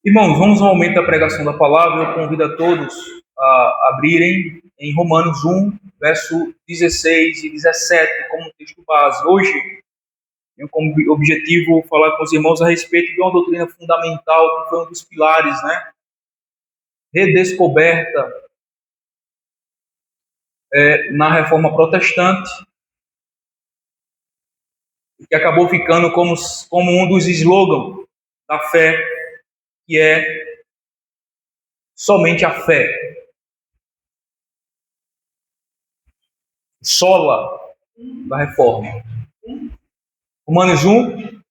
Irmãos, vamos ao momento da pregação da palavra. Eu convido a todos a abrirem em Romanos 1, verso 16 e 17, como texto base. Hoje, tenho como objetivo falar com os irmãos a respeito de uma doutrina fundamental, que foi um dos pilares, redescoberta na Reforma Protestante, que acabou ficando como um dos slogans da fé, que é somente a fé. Sola da Reforma. Romanos 1,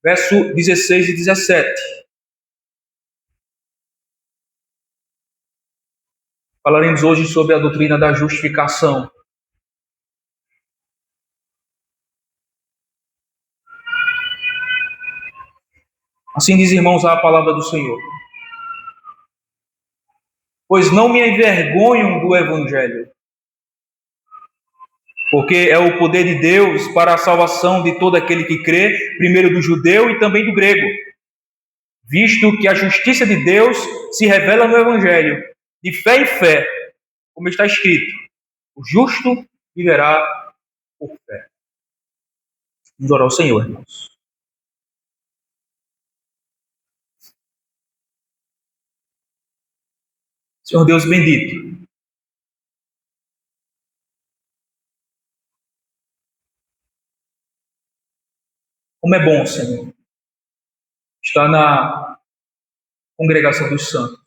verso 16 e 17. Falaremos hoje sobre a doutrina da justificação. Assim diz, irmãos, a palavra do Senhor. Pois não me envergonham do Evangelho, porque é o poder de Deus para a salvação de todo aquele que crê, primeiro do judeu e também do grego, visto que a justiça de Deus se revela no Evangelho, de fé em fé, como está escrito: o justo viverá por fé. Vamos orar ao Senhor, irmãos. Senhor Deus bendito, como é bom, Senhor, estar na congregação dos santos.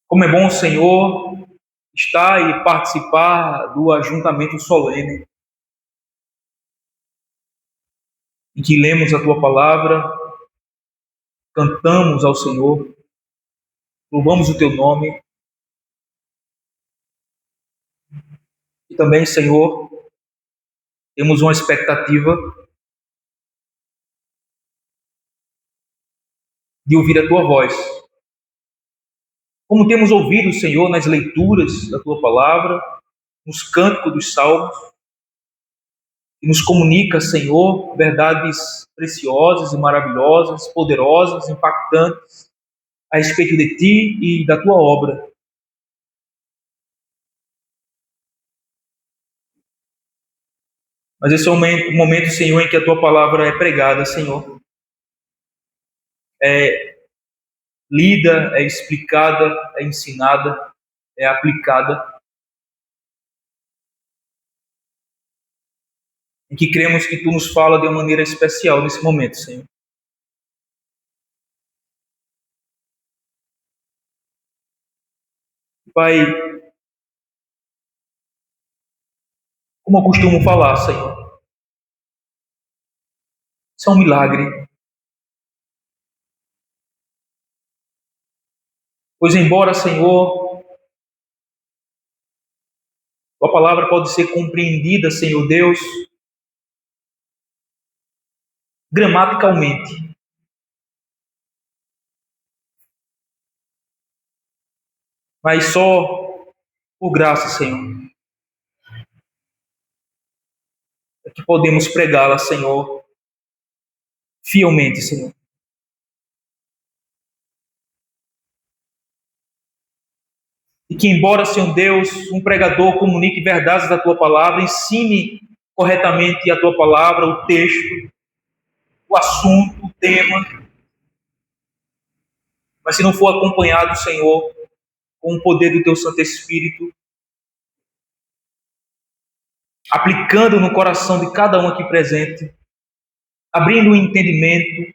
Como é bom, Senhor, estar e participar do ajuntamento solene, em que lemos a Tua palavra, cantamos ao Senhor, louvamos o Teu nome. E também, Senhor, temos uma expectativa de ouvir a Tua voz. Como temos ouvido, Senhor, nas leituras da Tua palavra, nos cânticos dos salmos, que nos comunica, Senhor, verdades preciosas e maravilhosas, poderosas, impactantes, a respeito de Ti e da Tua obra. Mas esse é o momento, Senhor, em que a Tua palavra é pregada, Senhor. É lida, é explicada, é ensinada, é aplicada. Em que cremos que Tu nos fala de uma maneira especial nesse momento, Senhor. Pai, como eu costumo falar, Senhor, isso é um milagre. Pois embora, Senhor, Tua palavra pode ser compreendida, Senhor Deus, gramaticalmente. Mas só por graça, Senhor, é que podemos pregá-la, Senhor, fielmente, Senhor. E que, embora, Senhor Deus, um pregador comunique verdades da Tua palavra, ensine corretamente a Tua palavra, o texto, o assunto, o tema, mas se não for acompanhado, Senhor, com o poder do Teu Santo Espírito, aplicando no coração de cada um aqui presente, abrindo o entendimento,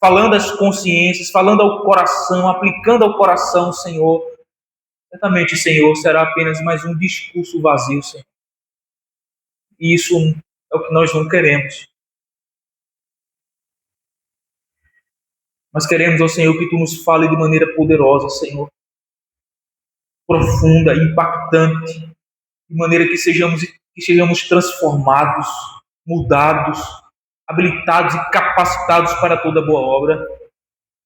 falando às consciências, falando ao coração, aplicando ao coração, Senhor, certamente, Senhor, será apenas mais um discurso vazio, Senhor. E isso é o que nós não queremos. Mas queremos, ó Senhor, que Tu nos fale de maneira poderosa, Senhor, profunda, impactante, de maneira que sejamos transformados, mudados, habilitados e capacitados para toda boa obra.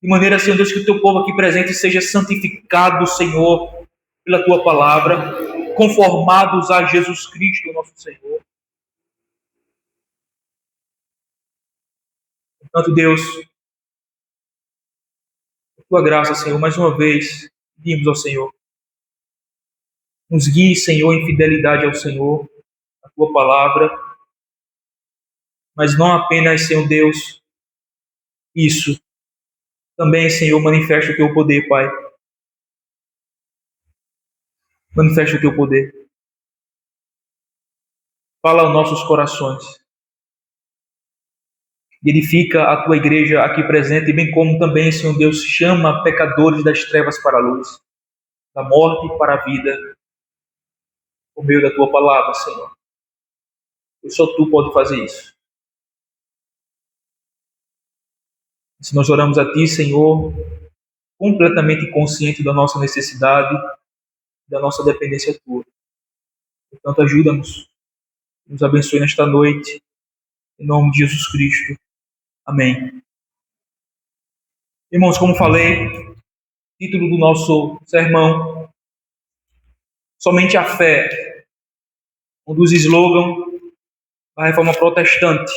De maneira, Senhor Deus, que o Teu povo aqui presente seja santificado, Senhor, pela Tua palavra, conformados a Jesus Cristo, nosso Senhor. Portanto, Deus, tua graça, Senhor, mais uma vez, pedimos ao Senhor. Nos guie, Senhor, em fidelidade ao Senhor, a tua palavra, mas não apenas, Senhor Deus, isso. Também, Senhor, manifesta o teu poder, Pai. Manifesta o teu poder. Fala aos nossos corações. Edifica a tua igreja aqui presente, bem como também, Senhor Deus, chama pecadores das trevas para a luz, da morte para a vida, por meio da tua palavra, Senhor. E só tu pode fazer isso. Se nós oramos a ti, Senhor, completamente consciente da nossa necessidade, da nossa dependência tua. Portanto, ajuda-nos. Nos abençoe nesta noite. Em nome de Jesus Cristo. Amém. Irmãos, como falei, título do nosso sermão, Somente a Fé, um dos slogans da Reforma Protestante.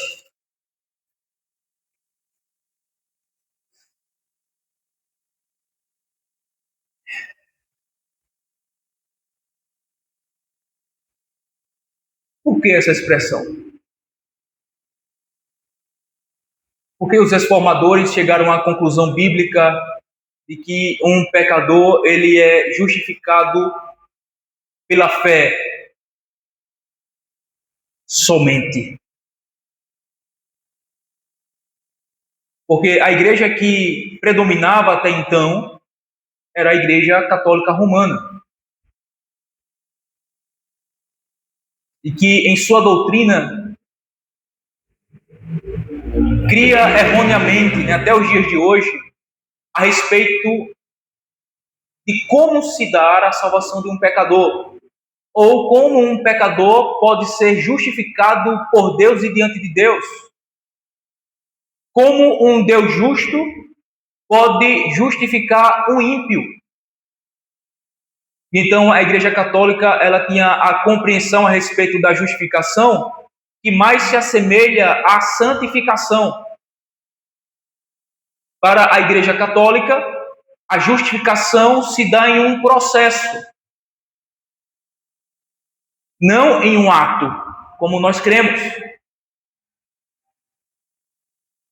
Por que essa expressão? Porque os reformadores chegaram à conclusão bíblica de que um pecador ele é justificado pela fé somente. Porque a igreja que predominava até então era a Igreja Católica Romana. E que em sua doutrina cria erroneamente, até os dias de hoje, a respeito de como se dá a salvação de um pecador, ou como um pecador pode ser justificado por Deus e diante de Deus. Como um Deus justo pode justificar um ímpio. Então, a Igreja Católica ela tinha a compreensão a respeito da justificação que mais se assemelha à santificação. Para a Igreja Católica, a justificação se dá em um processo, não em um ato, como nós cremos.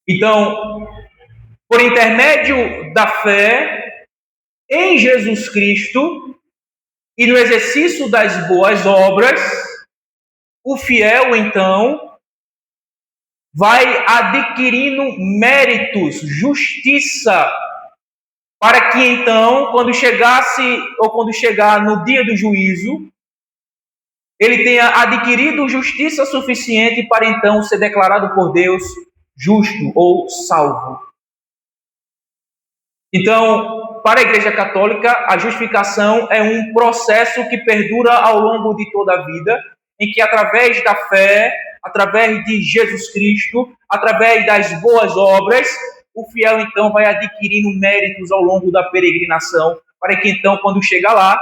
Então, por intermédio da fé em Jesus Cristo e no exercício das boas obras, o fiel, então, vai adquirindo méritos, justiça, para que, então, quando chegar no dia do juízo, ele tenha adquirido justiça suficiente para, então, ser declarado por Deus justo ou salvo. Então, para a Igreja Católica, a justificação é um processo que perdura ao longo de toda a vida, em que através da fé, através de Jesus Cristo, através das boas obras, o fiel então vai adquirindo méritos ao longo da peregrinação, para que então, quando chegar lá,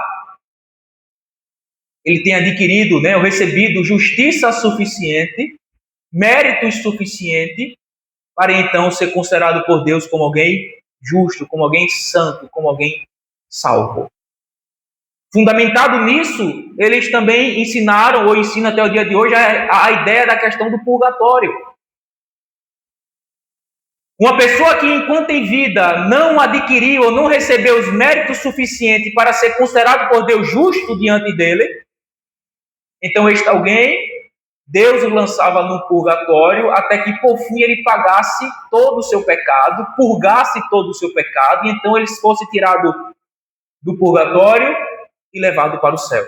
ele tenha adquirido, ou recebido justiça suficiente, méritos suficientes, para então ser considerado por Deus como alguém justo, como alguém santo, como alguém salvo. Fundamentado nisso, eles também ensinaram, ou ensinam até o dia de hoje, a ideia da questão do purgatório. Uma pessoa que, enquanto em vida, não adquiriu ou não recebeu os méritos suficientes para ser considerado por Deus justo diante dele, então este alguém, Deus o lançava no purgatório até que, por fim, ele pagasse todo o seu pecado, purgasse todo o seu pecado, e então ele fosse tirado do purgatório e levado para o céu.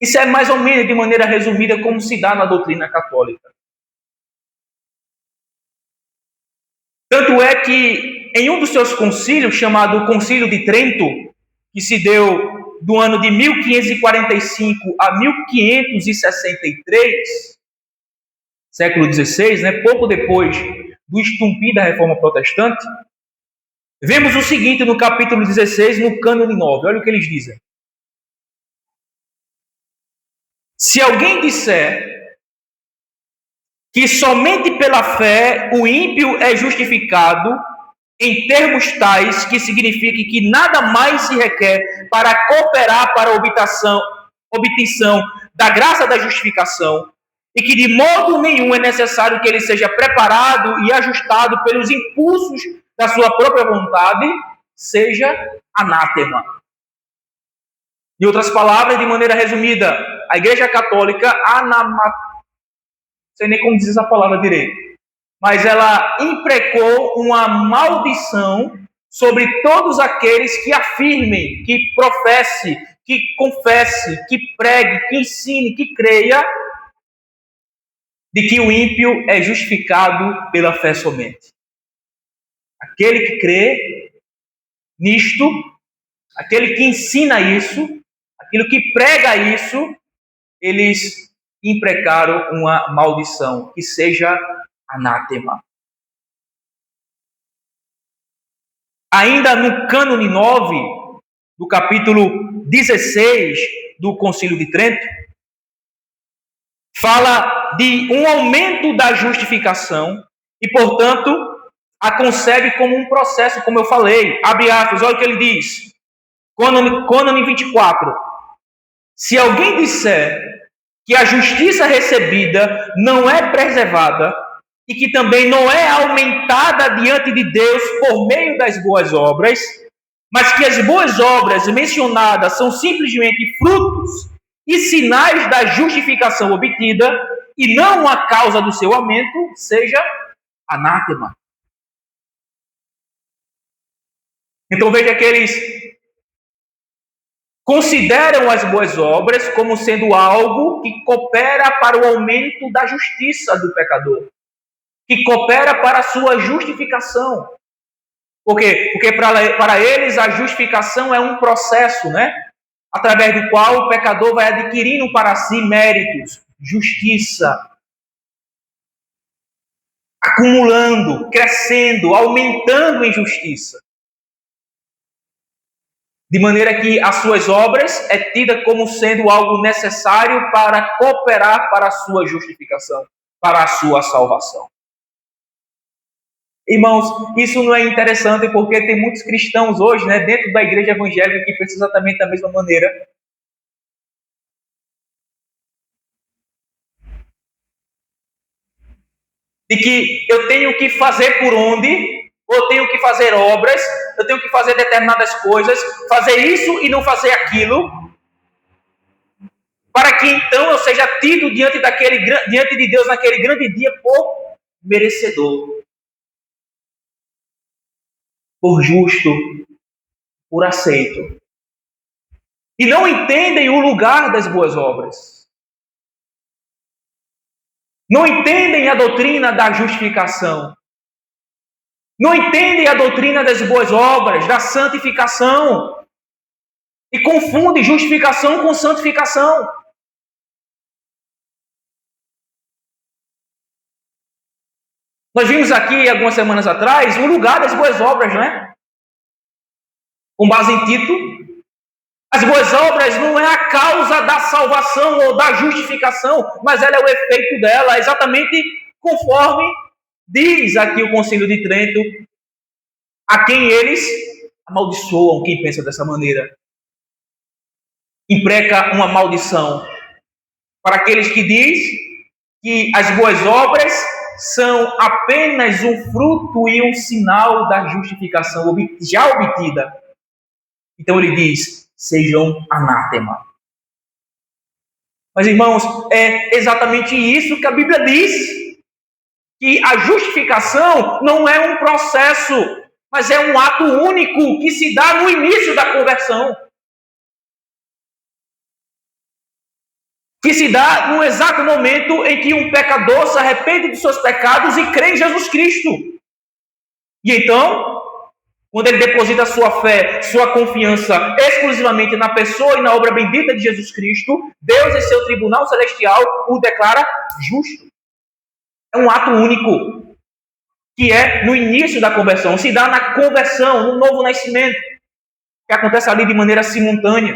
Isso é mais ou menos, de maneira resumida, como se dá na doutrina católica. Tanto é que, em um dos seus concílios, chamado Concílio de Trento, que se deu do ano de 1545 a 1563, século XVI, pouco depois do estumpim da Reforma Protestante, vemos o seguinte no capítulo 16, no Cânone 9. Olha o que eles dizem. Se alguém disser que somente pela fé o ímpio é justificado, em termos tais que signifique que nada mais se requer para cooperar para a obtenção da graça da justificação, e que de modo nenhum é necessário que ele seja preparado e ajustado pelos impulsos da sua própria vontade, seja anátema. Em outras palavras, de maneira resumida, a Igreja Católica não sei nem como diz essa palavra direito, mas ela imprecou uma maldição sobre todos aqueles que afirmem, que professe, que confesse, que pregue, que ensine, que creia de que o ímpio é justificado pela fé somente. Aquele que crê nisto, aquele que ensina isso, aquilo que prega isso, eles imprecaram uma maldição, que seja anátema. Ainda no cânone 9, do capítulo 16 do Concílio de Trento, fala de um aumento da justificação e, portanto, a concebe como um processo, como eu falei. Abre aspas, olha o que ele diz. Cânone 24. Se alguém disser que a justiça recebida não é preservada e que também não é aumentada diante de Deus por meio das boas obras, mas que as boas obras mencionadas são simplesmente frutos e sinais da justificação obtida e não a causa do seu aumento, seja anátema. Então veja que eles consideram as boas obras como sendo algo que coopera para o aumento da justiça do pecador, que coopera para a sua justificação. Por quê? Porque para eles a justificação é um processo, né? Através do qual o pecador vai adquirindo para si méritos, justiça, acumulando, crescendo, aumentando em justiça. De maneira que as suas obras é tida como sendo algo necessário para cooperar para a sua justificação, para a sua salvação. Irmãos, isso não é interessante porque tem muitos cristãos hoje, né, dentro da igreja evangélica que pensam exatamente da mesma maneira. De que eu tenho que fazer por onde, ou tenho que fazer obras, eu tenho que fazer determinadas coisas, fazer isso e não fazer aquilo, para que então eu seja tido diante de Deus naquele grande dia por merecedor, por justo, por aceito. E não entendem o lugar das boas obras. Não entendem a doutrina da justificação. Não entendem a doutrina das boas obras, da santificação. E confundem justificação com santificação. Nós vimos aqui, algumas semanas atrás, o lugar das boas obras, né? Com base em Tito. As boas obras não é a causa da salvação ou da justificação, mas ela é o efeito dela, exatamente conforme diz aqui o Concílio de Trento, a quem eles amaldiçoam, quem pensa dessa maneira. Impreca uma maldição para aqueles que diz que as boas obras são apenas um fruto e um sinal da justificação já obtida. Então ele diz, sejam anátema. Mas, irmãos, é exatamente isso que a Bíblia diz. Que a justificação não é um processo, mas é um ato único que se dá no início da conversão. Que se dá no exato momento em que um pecador se arrepende de seus pecados e crê em Jesus Cristo. E então, quando ele deposita sua fé, sua confiança exclusivamente na pessoa e na obra bendita de Jesus Cristo, Deus, em seu tribunal celestial, o declara justo. É um ato único, que é no início da conversão, se dá na conversão, no novo nascimento, que acontece ali de maneira simultânea.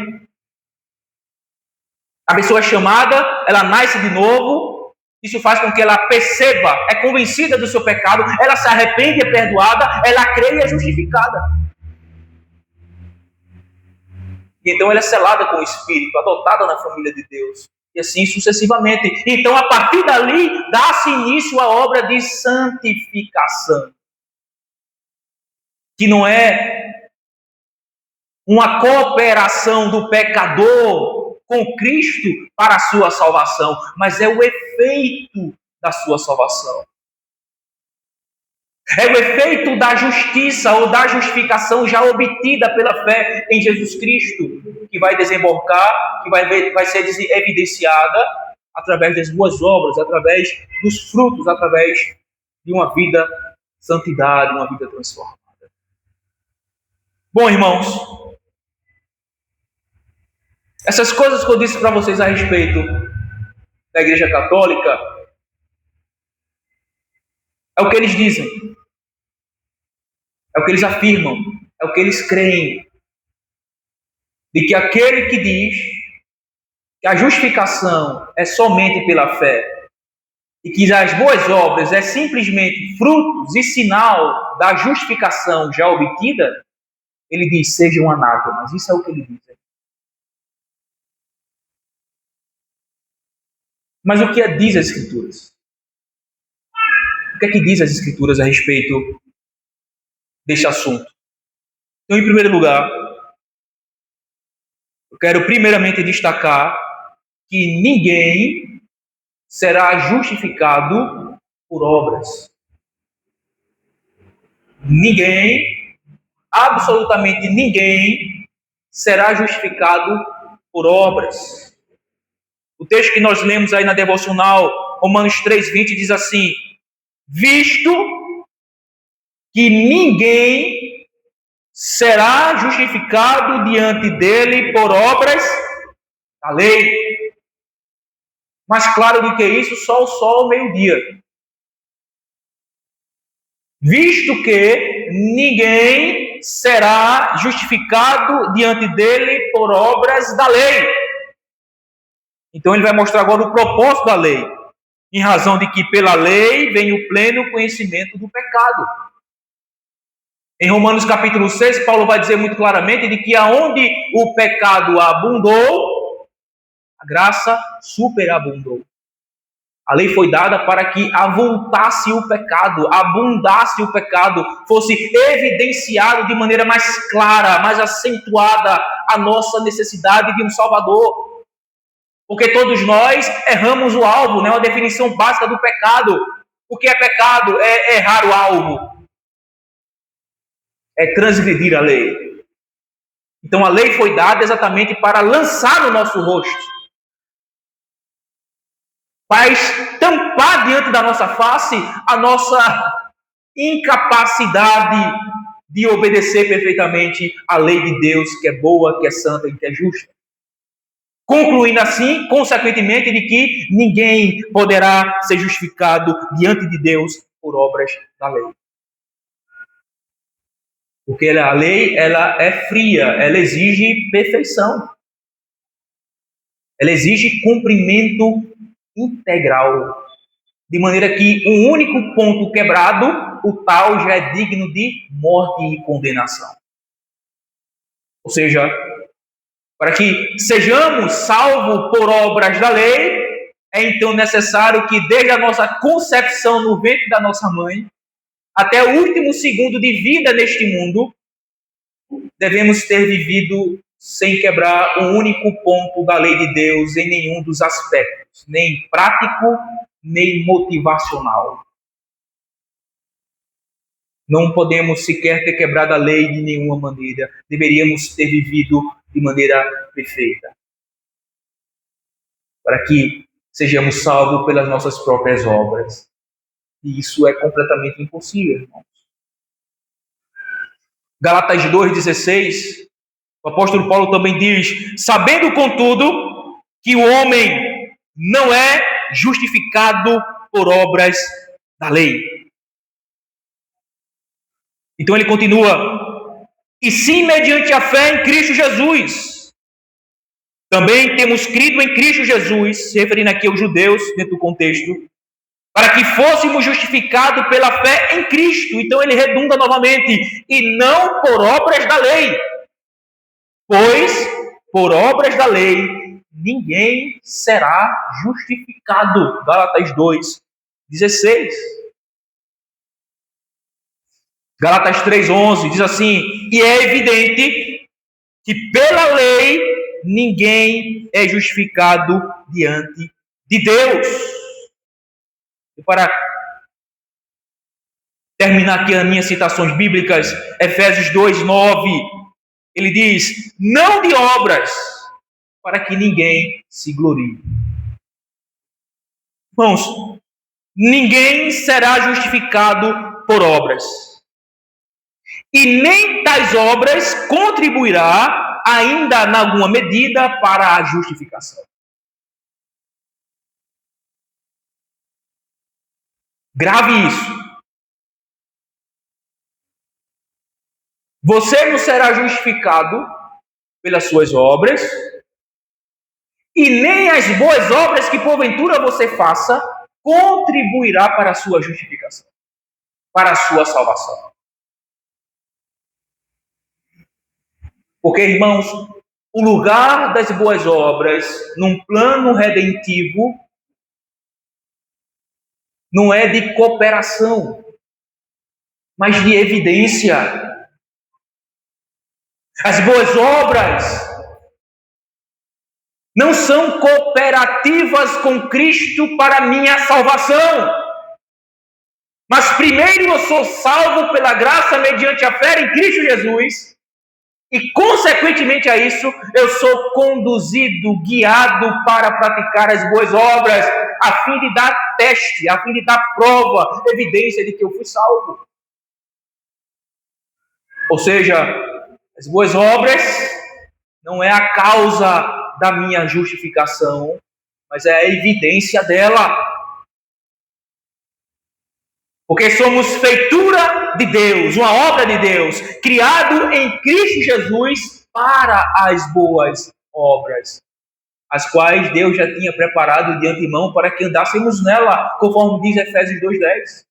A pessoa é chamada, ela nasce de novo, Isso faz com que ela perceba, é convencida do seu pecado, ela se arrepende, é perdoada, ela crê e é justificada. E então ela é selada com o Espírito, adotada na família de Deus. E assim sucessivamente. Então, a partir dali, dá-se início à obra de santificação. Que não é uma cooperação do pecador com Cristo para a sua salvação, mas é o efeito da sua salvação. É o efeito da justiça ou da justificação já obtida pela fé em Jesus Cristo, que vai desembocar, que vai ser evidenciada através das boas obras, através dos frutos, através de uma vida santidade, uma vida transformada. Bom, irmãos, essas coisas que eu disse para vocês a respeito da Igreja Católica é o que eles dizem, é o que eles afirmam, é o que eles creem. De que aquele que diz que a justificação é somente pela fé e que as boas obras é simplesmente frutos e sinal da justificação já obtida, ele diz, sejam anátemas. Isso é o que ele diz. Mas o que diz as Escrituras? O que é que diz as Escrituras a respeito deste assunto? Então, em primeiro lugar, eu quero primeiramente destacar que ninguém será justificado por obras. Ninguém, absolutamente ninguém, será justificado por obras. O texto que nós lemos aí na devocional, Romanos 3,20, diz assim: visto que ninguém será justificado diante dele por obras da lei. Mais claro do que isso, só o sol ao meio-dia. Visto que ninguém será justificado diante dele por obras da lei. Então ele vai mostrar agora o propósito da lei, em razão de que pela lei vem o pleno conhecimento do pecado. Em Romanos capítulo 6, Paulo vai dizer muito claramente de que aonde o pecado abundou, a graça superabundou. A lei foi dada para que avultasse o pecado, abundasse o pecado, fosse evidenciado de maneira mais clara, mais acentuada a nossa necessidade de um Salvador. Porque todos nós erramos o alvo, né? Uma definição básica do pecado. O que é pecado? É errar o alvo. É transgredir a lei. Então a lei foi dada exatamente para lançar no nosso rosto, para estampar diante da nossa face a nossa incapacidade de obedecer perfeitamente a lei de Deus, que é boa, que é santa e que é justa. Concluindo assim, consequentemente, de que ninguém poderá ser justificado diante de Deus por obras da lei. Porque a lei, ela é fria, ela exige perfeição. Ela exige cumprimento integral. De maneira que um único ponto quebrado, o tal já é digno de morte e condenação. Ou seja, para que sejamos salvos por obras da lei, é então necessário que desde a nossa concepção no ventre da nossa mãe, até o último segundo de vida neste mundo, devemos ter vivido sem quebrar um único ponto da lei de Deus em nenhum dos aspectos, nem prático, nem motivacional. Não podemos sequer ter quebrado a lei de nenhuma maneira. Deveríamos ter vivido de maneira perfeita, para que sejamos salvos pelas nossas próprias obras. E isso é completamente impossível, irmãos. Gálatas 2,16, o apóstolo Paulo também diz: sabendo, contudo, que o homem não é justificado por obras da lei. Então ele continua: e sim mediante a fé em Cristo Jesus. Também temos crido em Cristo Jesus, se referindo aqui aos judeus, dentro do contexto, para que fôssemos justificados pela fé em Cristo. Então ele redunda novamente, e não por obras da lei. Pois, por obras da lei, ninguém será justificado. Gálatas 2:16. Gálatas 3:11 diz assim: e é evidente que pela lei ninguém é justificado diante de Deus. E para terminar aqui as minhas citações bíblicas, Efésios 2:9, ele diz: não de obras, para que ninguém se glorie. Irmãos, ninguém será justificado por obras. E nem tais obras contribuirá ainda em alguma medida para a justificação. Grave isso. Você não será justificado pelas suas obras, e nem as boas obras que porventura você faça contribuirá para a sua justificação, para a sua salvação. Porque, irmãos, o lugar das boas obras num plano redentivo não é de cooperação, mas de evidência. As boas obras não são cooperativas com Cristo para minha salvação. Mas primeiro eu sou salvo pela graça mediante a fé em Cristo Jesus. E consequentemente a isso, eu sou conduzido, guiado para praticar as boas obras, a fim de dar teste, a fim de dar prova, evidência de que eu fui salvo. Ou seja, as boas obras não é a causa da minha justificação, mas é a evidência dela. Porque somos feitura de Deus, uma obra de Deus, criado em Cristo Jesus para as boas obras, as quais Deus já tinha preparado de antemão para que andássemos nela, conforme diz Efésios 2:10.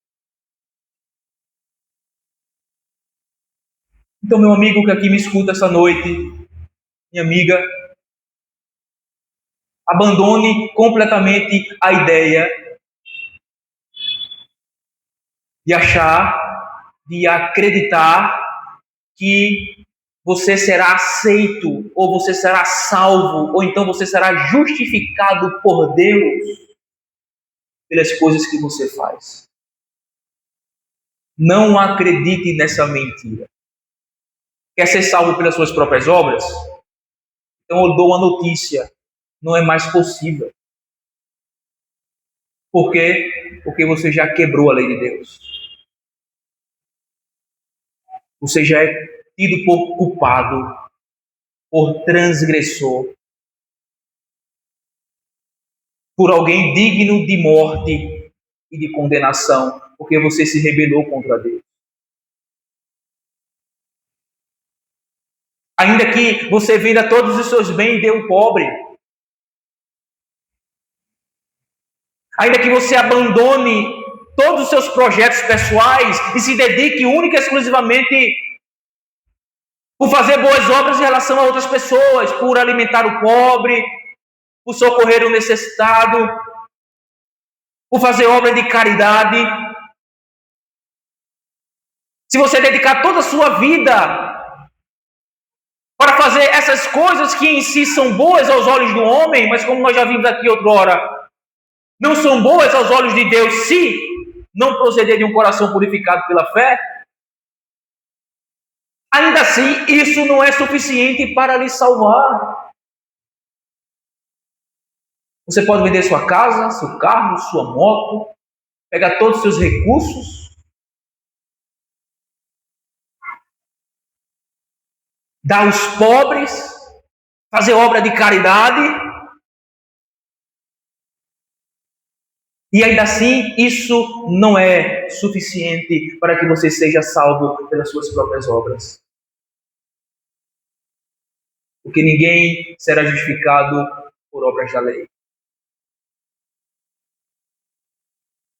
Então, meu amigo que aqui me escuta essa noite, minha amiga, abandone completamente a ideia de achar, de acreditar que você será aceito, ou você será salvo, ou então você será justificado por Deus pelas coisas que você faz. Não acredite nessa mentira. Quer ser salvo pelas suas próprias obras? Então eu dou uma notícia: não é mais possível. Por quê? Porque você já quebrou a lei de Deus. Você já é tido por culpado, por transgressor, por alguém digno de morte e de condenação, porque você se rebelou contra Deus. Ainda que você venda todos os seus bens e dê ao pobre, ainda que você abandone todos os seus projetos pessoais e se dedique única e exclusivamente por fazer boas obras em relação a outras pessoas, por alimentar o pobre, por socorrer o necessitado, por fazer obra de caridade. Se você dedicar toda a sua vida para fazer essas coisas que em si são boas aos olhos do homem, mas como nós já vimos aqui outrora, não são boas aos olhos de Deus se não proceder de um coração purificado pela fé, ainda assim isso não é suficiente para lhe salvar. Você pode vender sua casa, seu carro, sua moto, pegar todos os seus recursos, dar aos pobres, fazer obra de caridade, e ainda assim isso não é suficiente para que você seja salvo pelas suas próprias obras. Porque ninguém será justificado por obras da lei.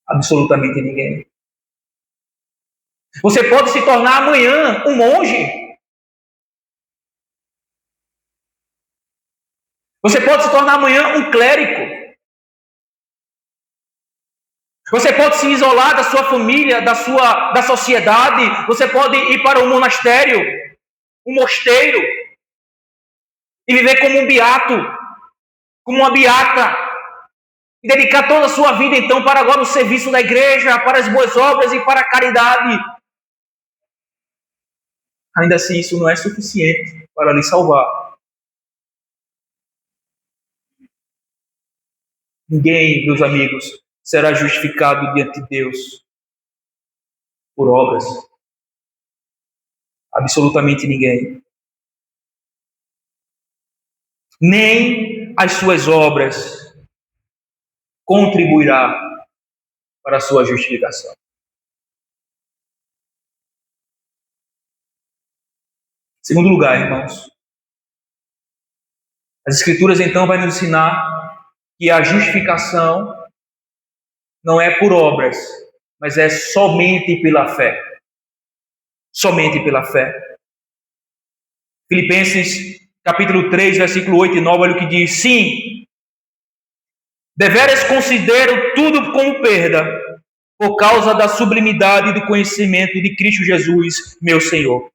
Absolutamente ninguém. Você pode se tornar amanhã um monge. Você pode se tornar amanhã um clérigo. Você pode se isolar da sua família, da sociedade. Você pode ir para um monastério, um mosteiro, e viver como um beato, como uma beata. E dedicar toda a sua vida, então, para agora o serviço da igreja, para as boas obras e para a caridade. Ainda assim, isso não é suficiente para lhe salvar. Ninguém, meus amigos, será justificado diante de Deus por obras. Absolutamente ninguém. Nem as suas obras contribuirá para a sua justificação. Em segundo lugar, irmãos, as Escrituras então vai nos ensinar que a justificação não é por obras, mas é somente pela fé. Somente pela fé. Filipenses capítulo 3, versículo 8 e 9, olha o que diz: sim, deveras considero tudo como perda, por causa da sublimidade do conhecimento de Cristo Jesus, meu Senhor,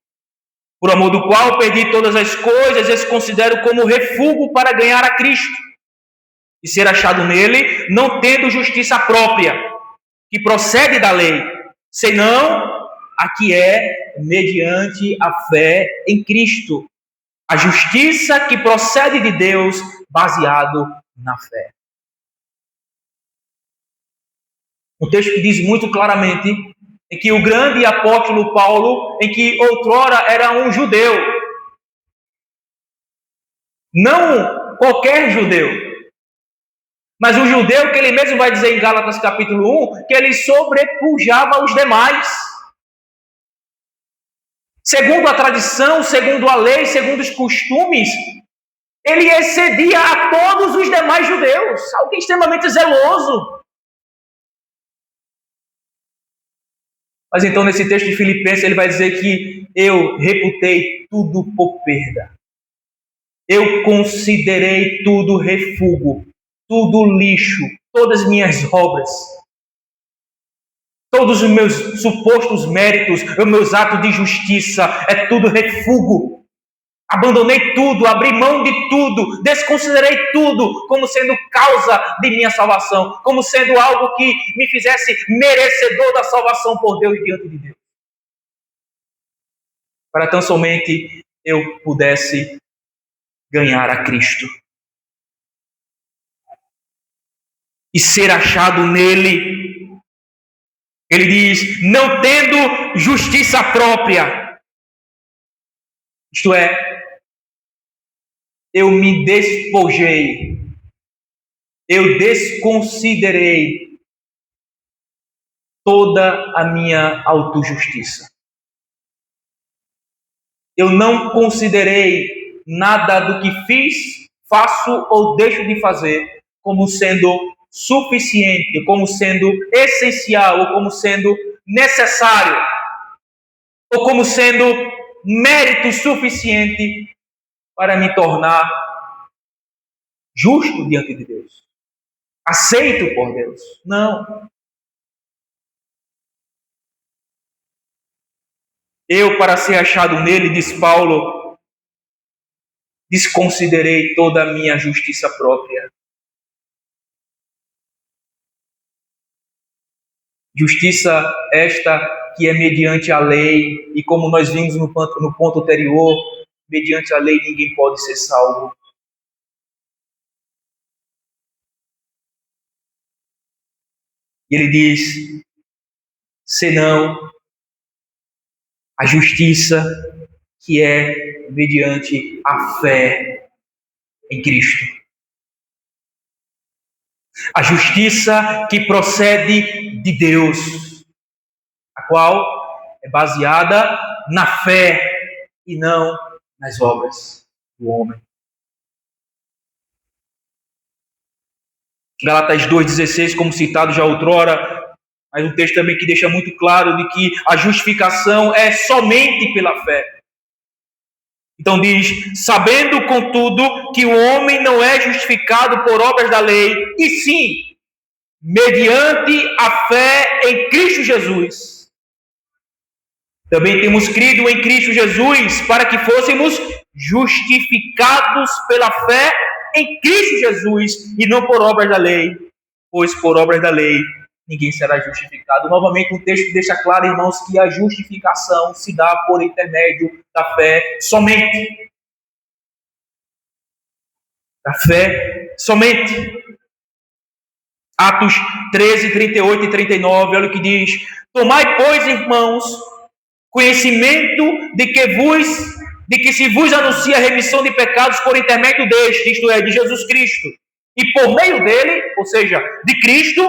por amor do qual perdi todas as coisas e as considero como refúgio para ganhar a Cristo e ser achado nele, não tendo justiça própria, que procede da lei, senão a que é mediante a fé em Cristo, a justiça que procede de Deus, baseado na fé. Um texto que diz muito claramente em que o grande apóstolo Paulo, em que outrora era um judeu, não qualquer judeu, mas um judeu que ele mesmo vai dizer em Gálatas capítulo 1, que ele sobrepujava os demais. Segundo a tradição, segundo a lei, segundo os costumes, ele excedia a todos os demais judeus, alguém extremamente zeloso. Mas então nesse texto de Filipenses ele vai dizer que eu reputei tudo por perda. Eu considerei tudo refúgio, tudo lixo, todas as minhas obras, todos os meus supostos méritos, os meus atos de justiça, é tudo refúgio. Abandonei tudo, abri mão de tudo, desconsiderei tudo como sendo causa de minha salvação, como sendo algo que me fizesse merecedor da salvação por Deus diante de Deus. Para tão somente eu pudesse ganhar a Cristo e ser achado nele. Ele diz, não tendo justiça própria, isto é, eu me despojei, eu desconsiderei toda a minha autojustiça. Eu não considerei nada do que fiz, faço ou deixo de fazer como sendo suficiente, como sendo essencial, ou como sendo necessário, ou como sendo mérito suficiente para me tornar justo diante de Deus, aceito por Deus. Não. Eu, para ser achado nele, diz Paulo, desconsiderei toda a minha justiça própria. Justiça esta que é mediante a lei, e como nós vimos no ponto anterior, mediante a lei ninguém pode ser salvo. E ele diz, senão a justiça que é mediante a fé em Cristo. A justiça que procede de Deus, a qual é baseada na fé e não nas obras. do homem. Gálatas 2,16, como citado já outrora, mas um texto também que deixa muito claro de que a justificação é somente pela fé. Então diz, sabendo, contudo, que o homem não é justificado por obras da lei, e sim, mediante a fé em Cristo Jesus. Também temos crido em Cristo Jesus para que fôssemos justificados pela fé em Cristo Jesus e não por obras da lei, pois por obras da lei ninguém será justificado. Novamente, o texto deixa claro, irmãos, que a justificação se dá por intermédio da fé somente. Da fé somente. Atos 13, 38 e 39, olha o que diz. Tomai, pois, irmãos, conhecimento de que se vos anuncia a remissão de pecados por intermédio deste, isto é, de Jesus Cristo. E por meio dele, ou seja, de Cristo,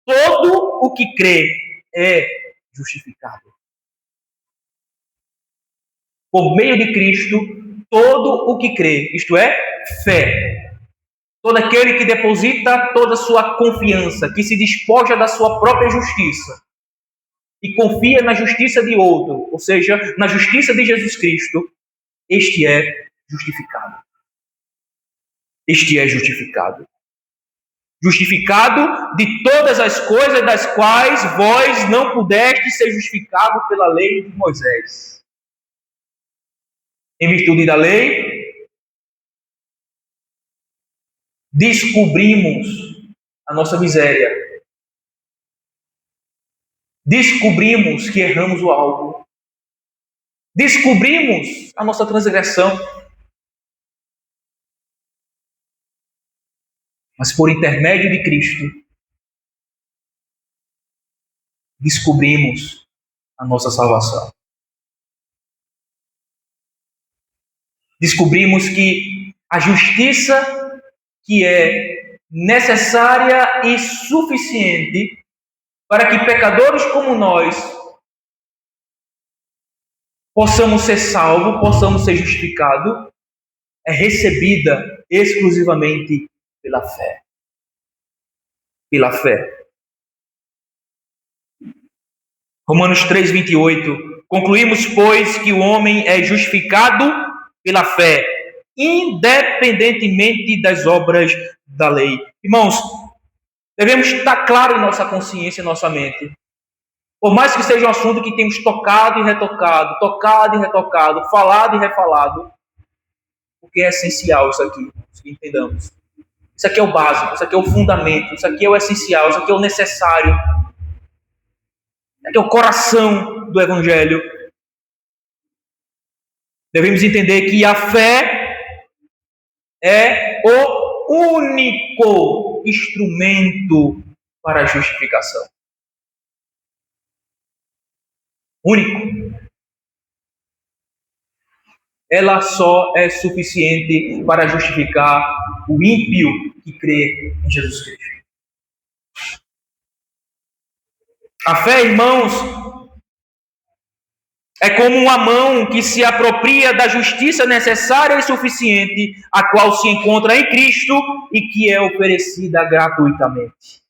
todo o que crê é justificado. Por meio de Cristo, todo o que crê, isto é, fé. Todo aquele que deposita toda a sua confiança, que se despoja da sua própria justiça e confia na justiça de outro, ou seja, na justiça de Jesus Cristo, este é justificado. Este é justificado. Justificado de todas as coisas das quais vós não pudestes ser justificado pela lei de Moisés. Em virtude da lei, descobrimos a nossa miséria. Descobrimos que erramos o alvo. Descobrimos a nossa transgressão. Mas por intermédio de Cristo, descobrimos a nossa salvação. Descobrimos que a justiça que é necessária e suficiente para que pecadores como nós possamos ser salvos, possamos ser justificados, é recebida exclusivamente pela fé. Pela fé. Romanos 3, 28. Concluímos, pois, que o homem é justificado pela fé, independentemente das obras da lei. Irmãos, devemos estar claro em nossa consciência, em nossa mente. Por mais que seja um assunto que temos tocado e retocado, falado e refalado, porque é essencial isso aqui, que entendamos. Isso aqui é o básico, isso aqui é o fundamento, isso aqui é o essencial, isso aqui é o necessário. Isso aqui é o coração do Evangelho. Devemos entender que a fé é o único instrumento para a justificação. Único. Ela só é suficiente para justificar o ímpio que crê em Jesus Cristo. A fé, irmãos, é como uma mão que se apropria da justiça necessária e suficiente, a qual se encontra em Cristo e que é oferecida gratuitamente.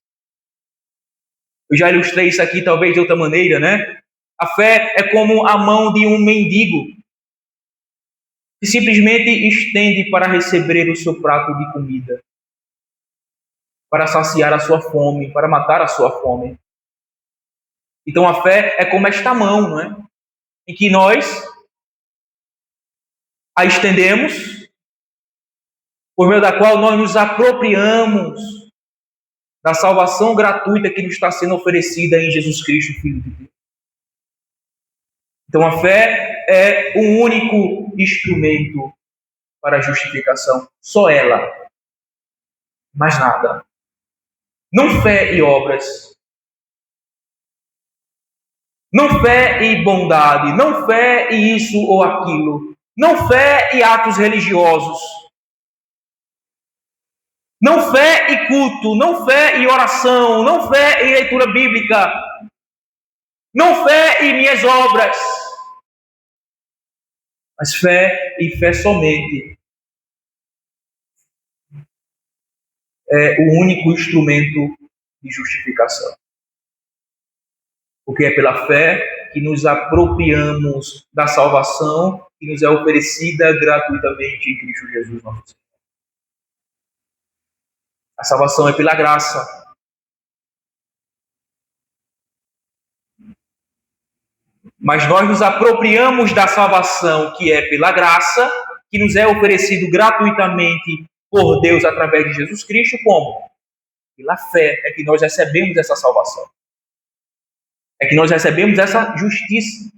Eu já ilustrei isso aqui talvez de outra maneira, né? A fé é como a mão de um mendigo que simplesmente estende para receber o seu prato de comida, para saciar a sua fome, para matar a sua fome. Então a fé é como esta mão, não é? Em que nós a estendemos, por meio da qual nós nos apropriamos da salvação gratuita que nos está sendo oferecida em Jesus Cristo, Filho de Deus. Então a fé é o único instrumento para a justificação. Só ela. Mais nada. Não fé e obras. Não fé e bondade. Não fé e isso ou aquilo. Não fé e atos religiosos. Não fé e culto. Não fé e oração. Não fé e leitura bíblica. Não fé e minhas obras. Mas fé e fé somente é o único instrumento de justificação. Porque é pela fé que nos apropriamos da salvação que nos é oferecida gratuitamente em Cristo Jesus, nosso Senhor. A salvação é pela graça. Mas nós nos apropriamos da salvação que é pela graça, que nos é oferecido gratuitamente por Deus através de Jesus Cristo, como? Pela fé é que nós recebemos essa salvação. É que nós recebemos essa justiça.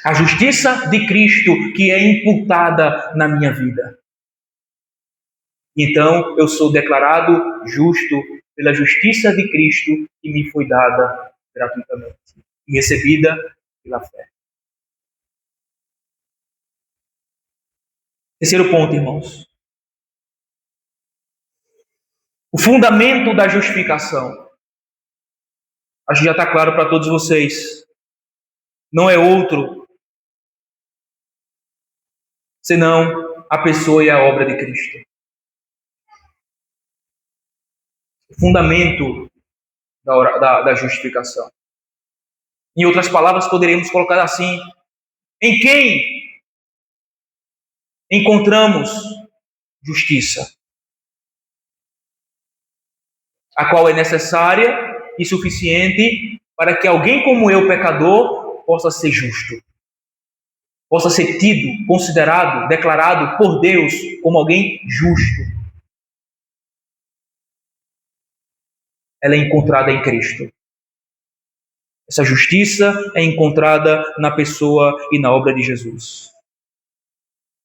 A justiça de Cristo que é imputada na minha vida. Então, eu sou declarado justo pela justiça de Cristo que me foi dada gratuitamente e recebida pela fé. Terceiro ponto, irmãos. O fundamento da justificação. Acho que já está claro para todos vocês. Não é outro senão a pessoa e a obra de Cristo. O fundamento da justificação. Em outras palavras, poderíamos colocar assim: em quem encontramos justiça, a qual é necessária e suficiente para que alguém como eu, pecador, possa ser justo, possa ser tido, considerado, declarado por Deus como alguém justo. Ela é encontrada em Cristo. Essa justiça é encontrada na pessoa e na obra de Jesus.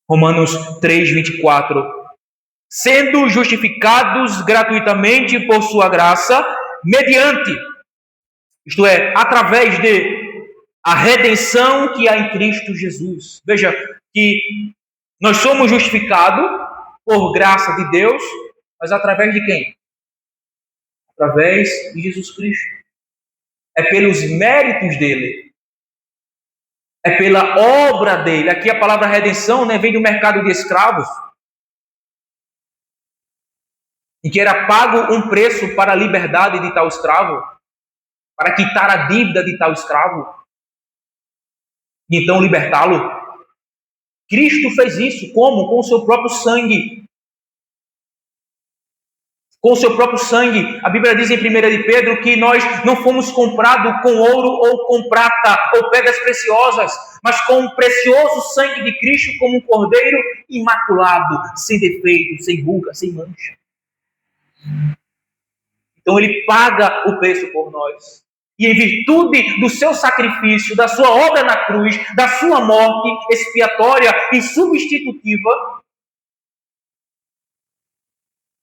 Romanos 3:24. Sendo justificados gratuitamente por sua graça, mediante, isto é, através de a redenção que há em Cristo Jesus. Veja que nós somos justificados por graça de Deus, mas através de quem? Através de Jesus Cristo. É pelos méritos dele. É pela obra dele. Aqui a palavra redenção, vem do mercado de escravos, em que era pago um preço para a liberdade de tal escravo, para quitar a dívida de tal escravo, e então libertá-lo. Cristo fez isso como? Com o seu próprio sangue. Com o seu próprio sangue. A Bíblia diz em 1 de Pedro que nós não fomos comprados com ouro ou com prata ou pedras preciosas, mas com o precioso sangue de Cristo, como um cordeiro imaculado, sem defeito, sem ruga, sem mancha. Então ele paga o preço por nós. E em virtude do seu sacrifício, da sua obra na cruz, da sua morte expiatória e substitutiva,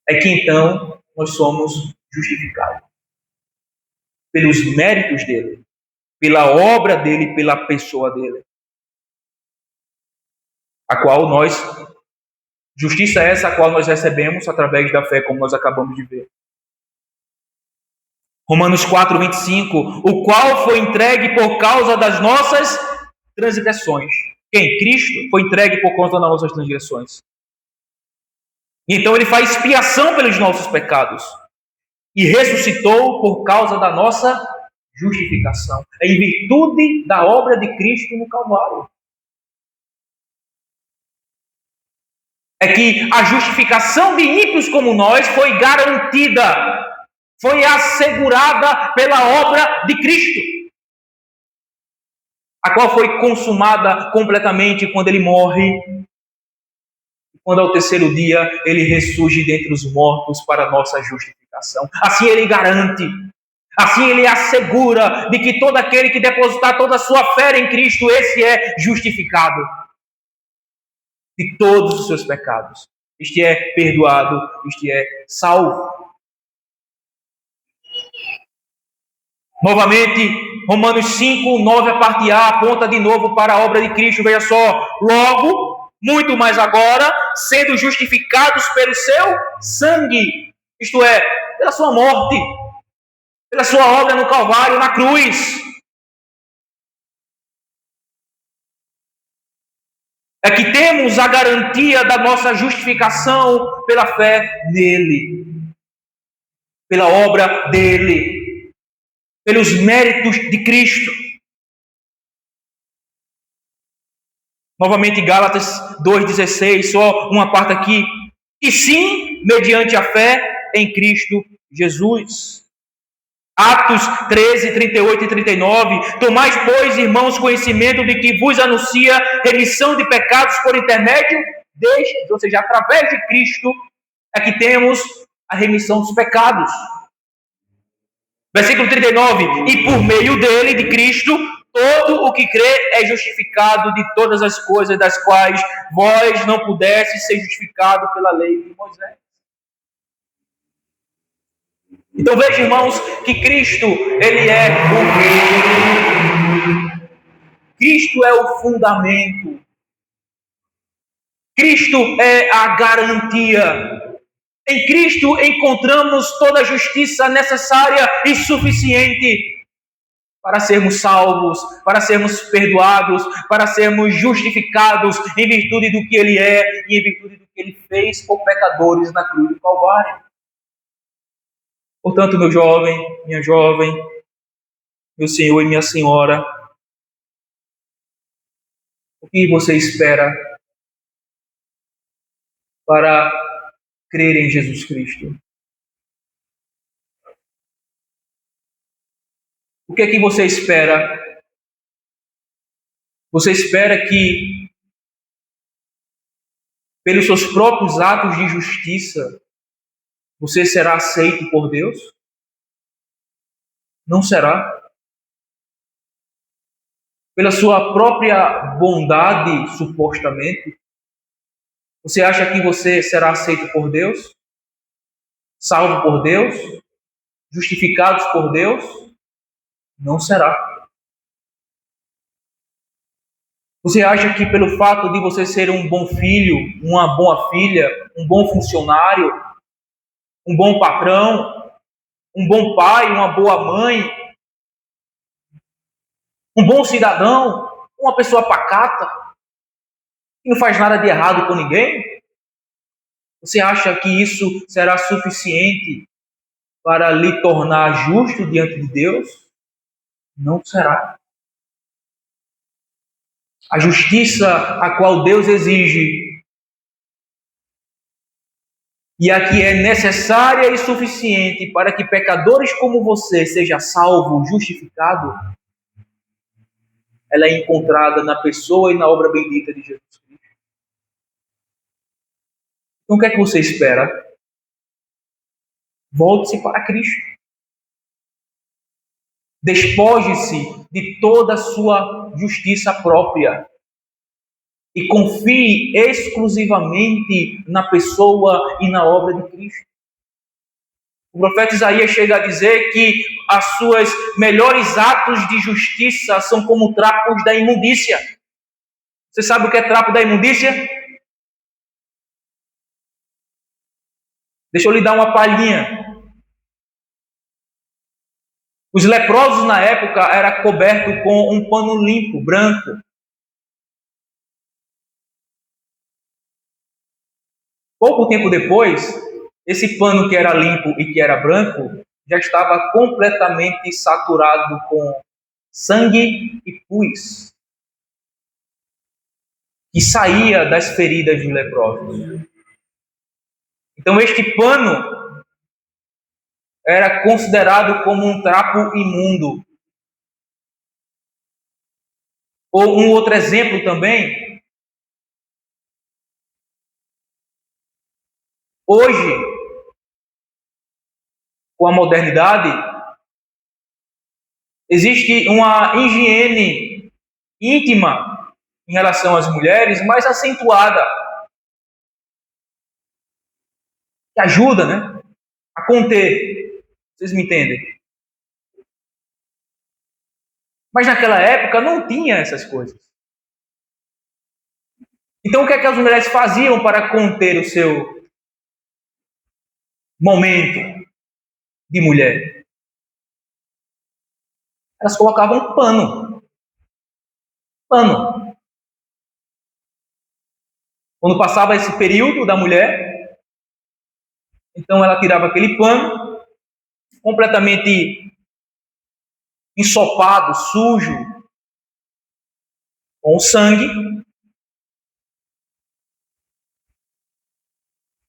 é que então nós somos justificados. Pelos méritos dele, pela obra dele, pela pessoa dele. A qual nós, justiça é essa a qual nós recebemos através da fé, como nós acabamos de ver. Romanos 4:25, o qual foi entregue por causa das nossas transgressões. Quem? Cristo foi entregue por causa das nossas transgressões. Então ele faz expiação pelos nossos pecados e ressuscitou por causa da nossa justificação. É em virtude da obra de Cristo no Calvário. É que a justificação de ímpios como nós foi garantida, foi assegurada pela obra de Cristo, a qual foi consumada completamente quando ele morre, quando ao terceiro dia ele ressurge dentre os mortos para a nossa justificação. Assim ele garante, assim ele assegura de que todo aquele que depositar toda a sua fé em Cristo, esse é justificado de todos os seus pecados. Este é perdoado, este é salvo. Novamente, Romanos 5:9, a parte A, aponta de novo para a obra de Cristo. Veja só, logo, muito mais agora, sendo justificados pelo seu sangue, isto é, pela sua morte, pela sua obra no Calvário, na cruz. É que temos a garantia da nossa justificação pela fé nele, pela obra dele, pelos méritos de Cristo. Novamente, Gálatas 2,16, só uma parte aqui. E sim, mediante a fé em Cristo Jesus. Atos 13, 38 e 39. Tomais, pois, irmãos, conhecimento de que vos anuncia remissão de pecados por intermédio destes, ou seja, através de Cristo, é que temos a remissão dos pecados. Versículo 39. E por meio dele, de Cristo, todo o que crê é justificado de todas as coisas das quais vós não pudestes ser justificado pela lei de Moisés. Então veja, irmãos, que Cristo, ele é Cristo é o fundamento. Cristo é a garantia. Em Cristo encontramos toda a justiça necessária e suficiente para sermos salvos, para sermos perdoados, para sermos justificados em virtude do que Ele é e em virtude do que Ele fez por pecadores na cruz do Calvário. Portanto, meu jovem, minha jovem, meu senhor e minha senhora, o que você espera para crer em Jesus Cristo? O que é que você espera? Você espera que, pelos seus próprios atos de justiça, você será aceito por Deus? Não será. Pela sua própria bondade, supostamente, você acha que você será aceito por Deus? Salvo por Deus? Justificados por Deus? Não será. Você acha que pelo fato de você ser um bom filho, uma boa filha, um bom funcionário, um bom patrão, um bom pai, uma boa mãe, um bom cidadão, uma pessoa pacata, que não faz nada de errado com ninguém? Você acha que isso será suficiente para lhe tornar justo diante de Deus? Não será. A justiça a qual Deus exige e a que é necessária e suficiente para que pecadores como você seja salvo, justificado, ela é encontrada na pessoa e na obra bendita de Jesus Cristo. Então o que é que você espera? Volte-se para Cristo. Despoje-se de toda a sua justiça própria e confie exclusivamente na pessoa e na obra de Cristo. O profeta Isaías chega a dizer que as suas melhores atos de justiça são como trapos da imundícia. Você sabe o que é trapo da imundícia? Deixa eu lhe dar uma palhinha. Os leprosos na época eram cobertos com um pano limpo, branco. Pouco tempo depois, esse pano que era limpo e que era branco já estava completamente saturado com sangue e pus que saía das feridas dos leprosos. Então este pano era considerado como um trapo imundo. Ou um outro exemplo também, hoje, com a modernidade, existe uma higiene íntima em relação às mulheres mais acentuada, que ajuda, né, a conter. Vocês me entendem? Mas naquela época não tinha essas coisas. Então o que é que as mulheres faziam para conter o seu momento de mulher? Elas colocavam pano. Pano. Quando passava esse período da mulher, então ela tirava aquele pano, completamente ensopado, sujo, com sangue,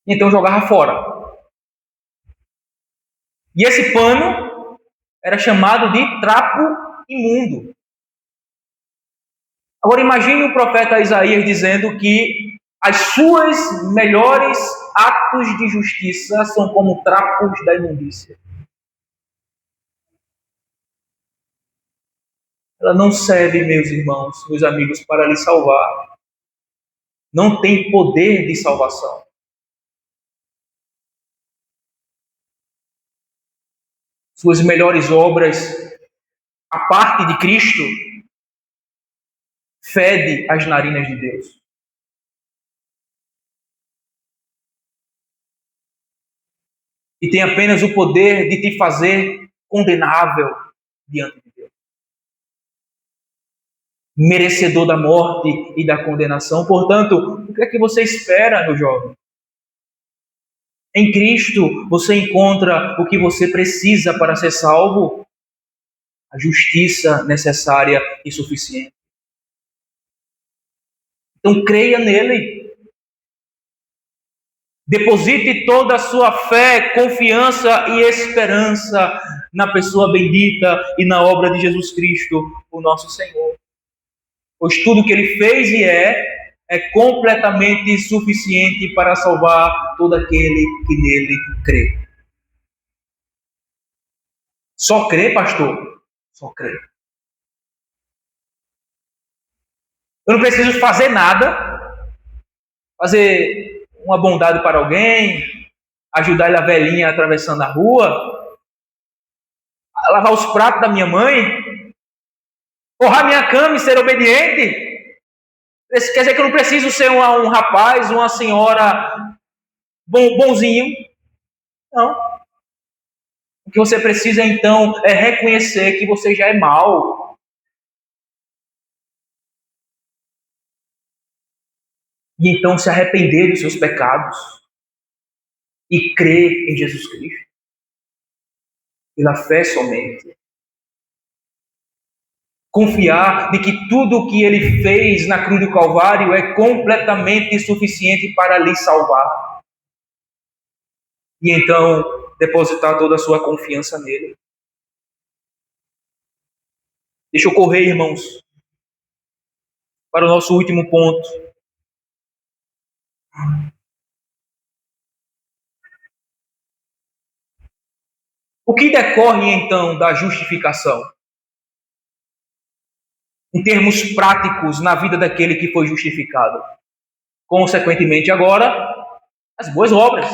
e então jogava fora. E esse pano era chamado de trapo imundo. Agora imagine o profeta Isaías dizendo que as suas melhores atos de justiça são como trapos da imundícia. Ela não serve, meus irmãos, meus amigos, para lhe salvar. Não tem poder de salvação. Suas melhores obras, a parte de Cristo, fede as narinas de Deus. E tem apenas o poder de te fazer condenável diante de Deus. Merecedor da morte e da condenação. Portanto, o que é que você espera, meu jovem? Em Cristo você encontra o que você precisa para ser salvo, a justiça necessária e suficiente. Então creia nele. Deposite toda a sua fé, confiança e esperança na pessoa bendita e na obra de Jesus Cristo, o nosso Senhor. Pois tudo que ele fez e é completamente suficiente para salvar todo aquele que nele crê. Só crê, pastor? Só crê. Eu não preciso fazer nada, fazer uma bondade para alguém, ajudar a velhinha atravessando a rua, lavar os pratos da minha mãe, forrar minha cama e ser obediente. Isso quer dizer que eu não preciso ser um rapaz, uma senhora bonzinho. Não. O que você precisa, então, é reconhecer que você já é mau. E então se arrepender dos seus pecados. E crer em Jesus Cristo. Pela fé somente. Confiar de que tudo o que ele fez na cruz do Calvário é completamente suficiente para lhe salvar. E então depositar toda a sua confiança nele. Deixa eu correr, irmãos, para o nosso último ponto. O que decorre então da justificação? Em termos práticos, na vida daquele que foi justificado. Consequentemente, agora, as boas obras.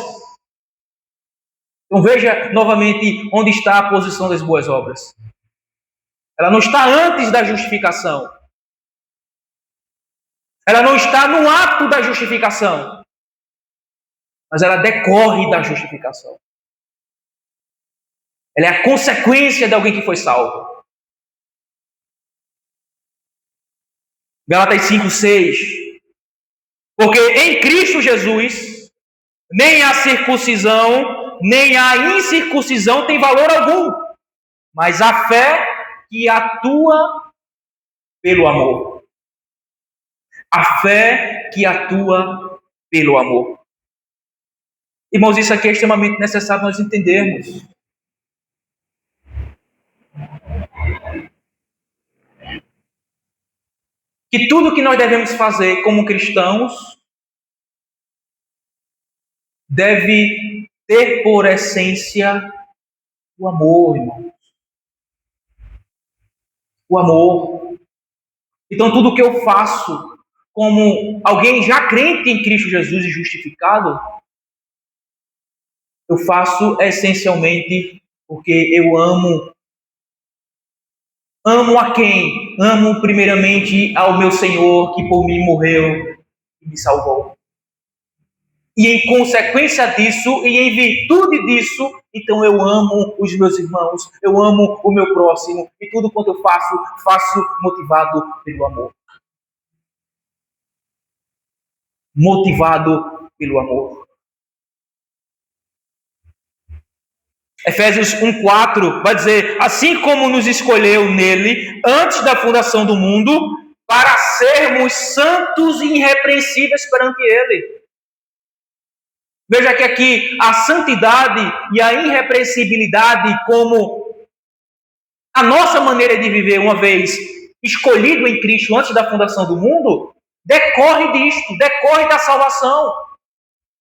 Então veja novamente onde está a posição das boas obras. Ela não está antes da justificação. Ela não está no ato da justificação. Mas ela decorre da justificação. Ela é a consequência de alguém que foi salvo. Gálatas 5:6. Porque em Cristo Jesus, nem a circuncisão, nem a incircuncisão tem valor algum, mas a fé que atua pelo amor. A fé que atua pelo amor. Irmãos, isso aqui é extremamente necessário nós entendermos. Que tudo que nós devemos fazer como cristãos deve ter por essência o amor, irmãos. O amor. Então tudo que eu faço como alguém já crente em Cristo Jesus e justificado, eu faço essencialmente porque eu amo. Amo a quem? Amo primeiramente ao meu Senhor que por mim morreu e me salvou. E em consequência disso, e em virtude disso, então eu amo os meus irmãos, eu amo o meu próximo, e tudo quanto eu faço, faço motivado pelo amor. motivado pelo amor. Efésios 1:4 vai dizer: assim como nos escolheu nele antes da fundação do mundo, para sermos santos e irrepreensíveis perante ele. Veja que aqui a santidade e a irrepreensibilidade como a nossa maneira de viver, uma vez escolhido em Cristo antes da fundação do mundo, decorre disto, decorre da salvação.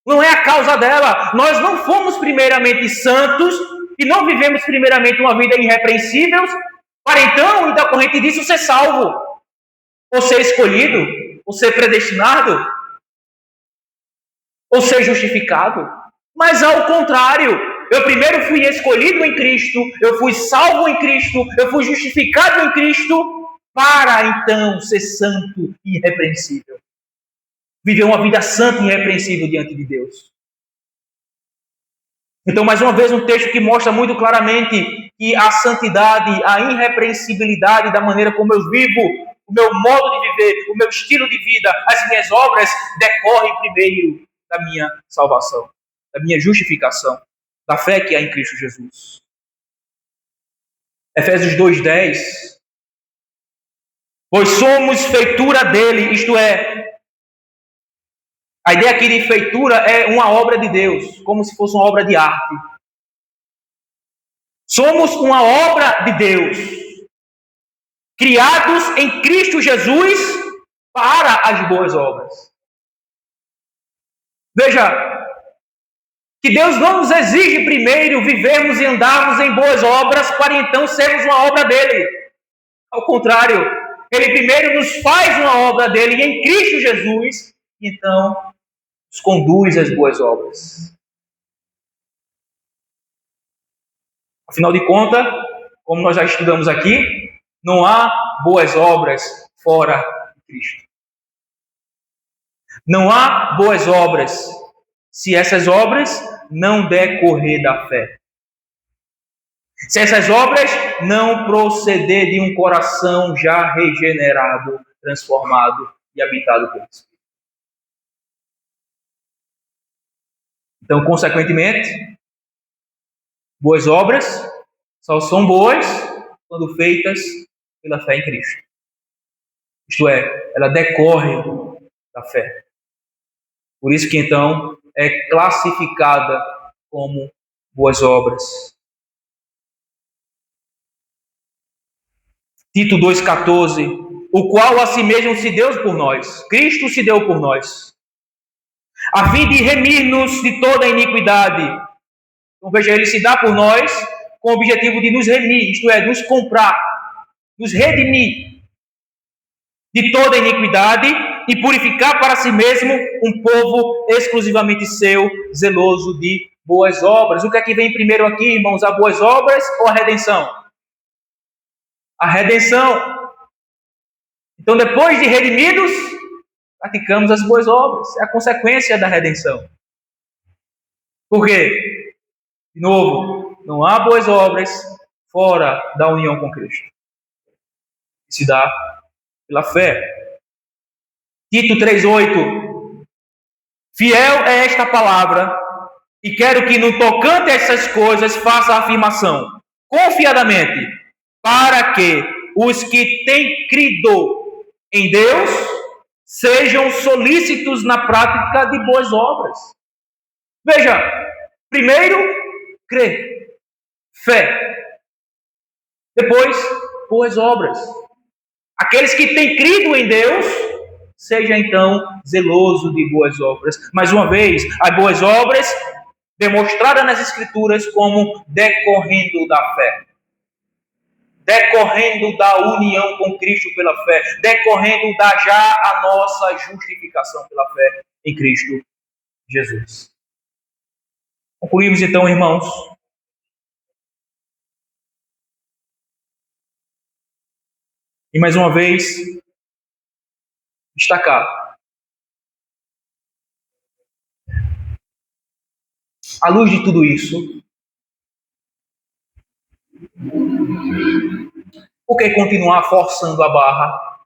Não é a causa dela. Nós não fomos primeiramente santos e não vivemos primeiramente uma vida irrepreensível para então, em decorrente disso, ser salvo, ou ser escolhido, ou ser predestinado, ou ser justificado. Mas ao contrário, eu primeiro fui escolhido em Cristo, eu fui salvo em Cristo, eu fui justificado em Cristo, para então ser santo e irrepreensível. Viver uma vida santa e irrepreensível diante de Deus. Então, mais uma vez, um texto que mostra muito claramente que a santidade, a irrepreensibilidade da maneira como eu vivo, o meu modo de viver, o meu estilo de vida, as minhas obras, decorrem primeiro da minha salvação, da minha justificação, da fé que há em Cristo Jesus. Efésios 2:10. Pois somos feitura dele, isto é, a ideia aqui de feitura é uma obra de Deus, como se fosse uma obra de arte. Somos uma obra de Deus, criados em Cristo Jesus para as boas obras. Veja, que Deus não nos exige primeiro vivermos e andarmos em boas obras para então sermos uma obra dele. Ao contrário, ele primeiro nos faz uma obra dele em Cristo Jesus, e então nos conduz às boas obras. Afinal de contas, como nós já estudamos aqui, não há boas obras fora de Cristo. Não há boas obras se essas obras não decorrer da fé. Se essas obras não proceder de um coração já regenerado, transformado e habitado pelo Espírito. Então, consequentemente, boas obras só são boas quando feitas pela fé em Cristo. Isto é, ela decorre da fé. Por isso que então é classificada como boas obras. Tito 2,14, o qual a si mesmo se deu por nós. Cristo se deu por nós, a fim de remir-nos de toda a iniquidade. Então veja, ele se dá por nós com o objetivo de nos remir, isto é, nos comprar, nos redimir de toda a iniquidade e purificar para si mesmo um povo exclusivamente seu, zeloso de boas obras. O que é que vem primeiro aqui, irmãos? A boas obras ou a redenção? A redenção. Então, depois de redimidos, praticamos as boas obras. É a consequência da redenção. Por quê? De novo, não há boas obras fora da união com Cristo. Se dá pela fé. Tito 3,8. Fiel é esta palavra, e quero que no tocante a essas coisas faça a afirmação, confiadamente, para que os que têm crido em Deus sejam solícitos na prática de boas obras. Veja, primeiro, crer, fé. Depois, boas obras. Aqueles que têm crido em Deus, seja então zeloso de boas obras. Mais uma vez, as boas obras demonstradas nas Escrituras como decorrendo da fé. Decorrendo da união com Cristo pela fé, decorrendo da já a nossa justificação pela fé em Cristo Jesus. Concluímos então, irmãos. E mais uma vez, destacar. À luz de tudo isso, por que continuar forçando a barra?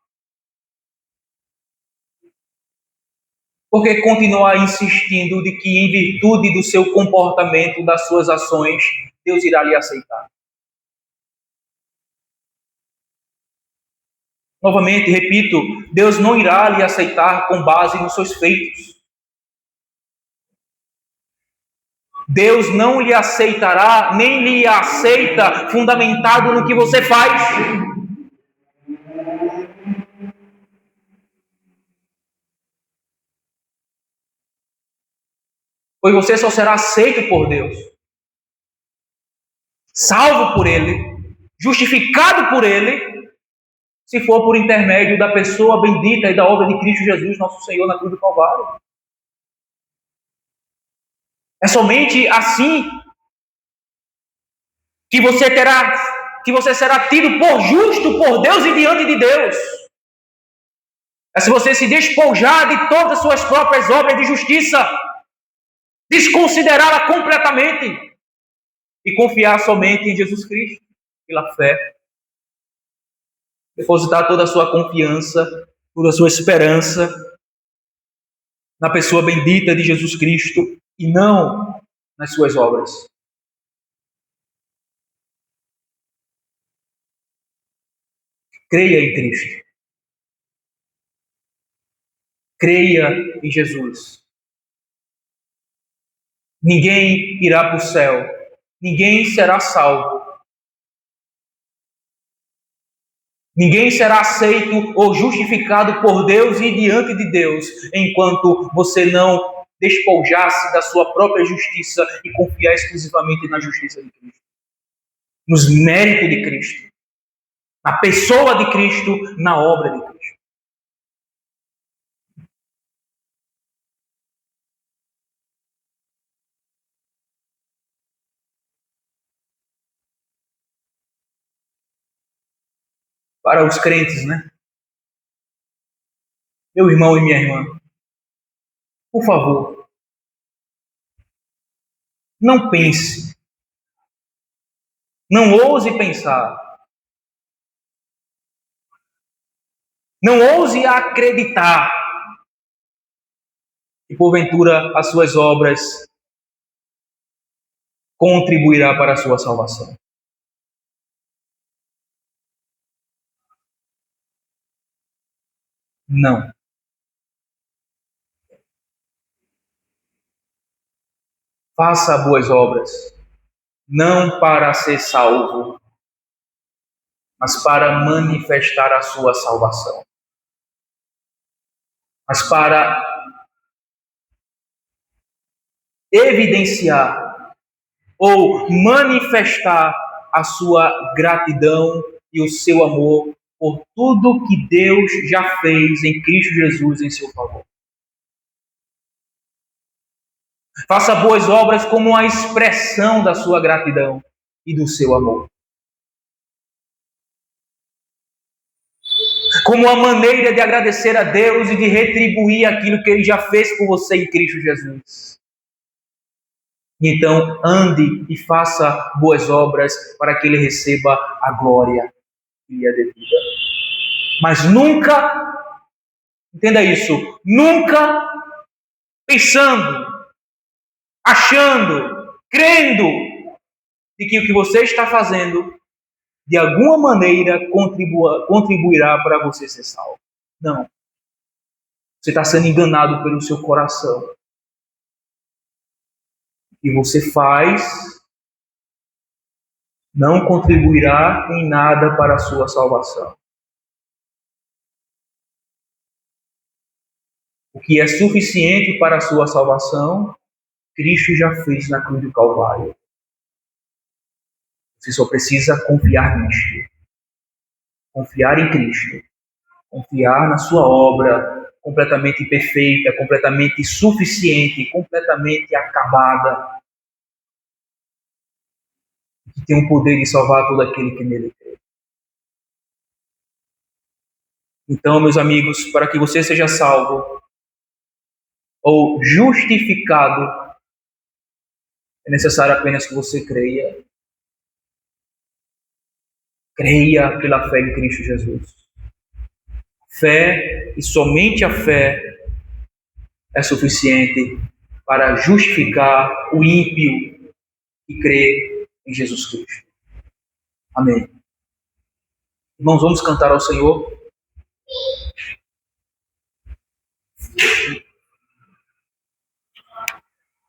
Por que continuar insistindo de que, em virtude do seu comportamento, das suas ações, Deus irá lhe aceitar? Novamente, repito, Deus não irá lhe aceitar com base nos seus feitos. Deus não lhe aceitará, nem lhe aceita fundamentado no que você faz. Pois você só será aceito por Deus, salvo por Ele, justificado por Ele, se for por intermédio da pessoa bendita e da obra de Cristo Jesus, nosso Senhor, na cruz do Calvário. É somente assim que você será tido por justo por Deus e diante de Deus. É se você se despojar de todas as suas próprias obras de justiça, desconsiderá-la completamente e confiar somente em Jesus Cristo, pela fé. Depositar toda a sua confiança, toda a sua esperança na pessoa bendita de Jesus Cristo e não nas suas obras. Creia em Cristo. Creia em Jesus. Ninguém irá para o céu. Ninguém será salvo. Ninguém será aceito ou justificado por Deus e diante de Deus, enquanto você não despojar-se da sua própria justiça e confiar exclusivamente na justiça de Cristo, nos méritos de Cristo, na pessoa de Cristo, na obra de Cristo. Para os crentes, né? Meu irmão e minha irmã, por favor, não pense, não ouse pensar, não ouse acreditar que porventura as suas obras contribuirá para a sua salvação. Não. Faça boas obras, não para ser salvo, mas para manifestar a sua salvação. Mas para evidenciar ou manifestar a sua gratidão e o seu amor por tudo que Deus já fez em Cristo Jesus em seu favor. Faça boas obras como a expressão da sua gratidão e do seu amor. Como uma maneira de agradecer a Deus e de retribuir aquilo que Ele já fez por você em Cristo Jesus. Então, ande e faça boas obras para que Ele receba a glória que lhe é devida. Mas nunca, entenda isso, nunca pensando, achando, crendo de que o que você está fazendo de alguma maneira contribuirá para você ser salvo. Não. Você está sendo enganado pelo seu coração. O que você faz não contribuirá em nada para a sua salvação. O que é suficiente para a sua salvação, Cristo já fez na cruz do Calvário. Você só precisa confiar nisto. Confiar em Cristo. Confiar na sua obra completamente perfeita, completamente suficiente, completamente acabada, que tem o poder de salvar todo aquele que nele crê. Então, meus amigos, para que você seja salvo ou justificado, é necessário apenas que você creia. Creia pela fé em Cristo Jesus. Fé, e somente a fé, é suficiente para justificar o ímpio que crê em Jesus Cristo. Amém. Irmãos, vamos cantar ao Senhor.